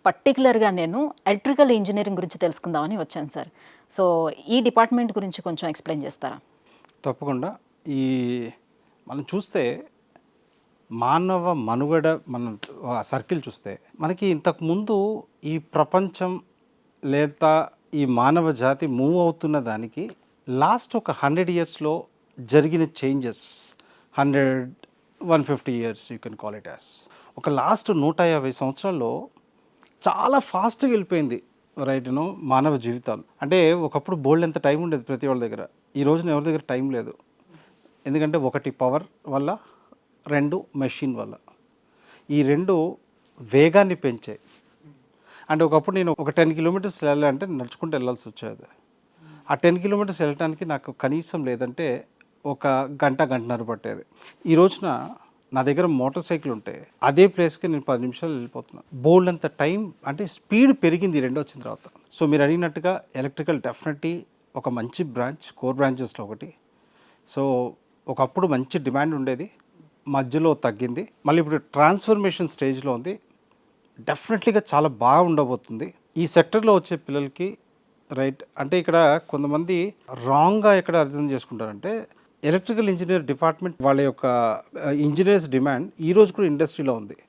పర్టికులర్గా నేను electrical engineering గురించి తెలుసుకుందామని వచ్చాను సార్. సో ఈ డిపార్ట్మెంట్ గురించి కొంచెం ఎక్స్ప్లెయిన్ చేస్తారా? తప్పకుండా. ఈ మనం చూస్తే మానవ మనుగడ మనం సర్కిల్ చూస్తే మనకి ఇంతకుముందు ఈ ప్రపంచం లేదా ఈ మానవ జాతి మూవ్ అవుతున్న దానికి లాస్ట్ ఒక 100 ఇయర్స్లో జరిగిన changes 150 years you can call it as ఒక లాస్ట్ 150 సంవత్సరాల్లో చాలా ఫాస్ట్గా వెళ్ళిపోయింది రైట్ మానవ జీవితాలు. అంటే ఒకప్పుడు బోల్డ్ ఎంత టైం ఉండేది ప్రతి వాళ్ళ దగ్గర. ఈ రోజున ఎవరి దగ్గర టైం లేదు. ఎందుకంటే ఒకటి పవర్ వల్ల, రెండు మెషిన్ వల్ల. ఈ రెండు వేగాన్ని పెంచాయి. అంటే ఒకప్పుడు నేను ఒక 10 కిలోమీటర్స్ వెళ్ళాలంటే నడుచుకుంటూ వెళ్ళాల్సి వచ్చేది. ఆ 10 కిలోమీటర్స్ వెళ్ళడానికి నాకు కనీసం లేదంటే ఒక గంటన్నర పట్టేది. ఈ రోజున నా దగ్గర మోటార్ సైకిల్ ఉంటే అదే ప్లేస్కి నేను 10 నిమిషాలు వెళ్ళిపోతున్నాను. బోల్డ్ అంత టైం అంటే స్పీడ్ పెరిగింది రెండు వచ్చిన తర్వాత. సో మీరు అడిగినట్టుగా ఎలక్ట్రికల్ డెఫినెట్లీ ఒక మంచి బ్రాంచ్, కోర్ బ్రాంచెస్లో ఒకటి. సో ఒకప్పుడు మంచి డిమాండ్ ఉండేది, మధ్యలో తగ్గింది, మళ్ళీ ఇప్పుడు ట్రాన్స్ఫర్మేషన్ స్టేజ్లో ఉంది. డెఫినెట్లీగా చాలా బాగా ఉండబోతుంది ఈ సెక్టర్లో వచ్చే పిల్లలకి. రైట్, అంటే ఇక్కడ కొంతమంది రాంగ్గా ఎక్కడ అర్థం చేసుకుంటారంటే ఎలక్ట్రికల్ ఇంజనీర్ డిపార్ట్మెంట్ వాళ్ళ యొక్క ఇంజనీర్స్ డిమాండ్ ఈ రోజు కూడా ఇండస్ట్రీలో ఉంది.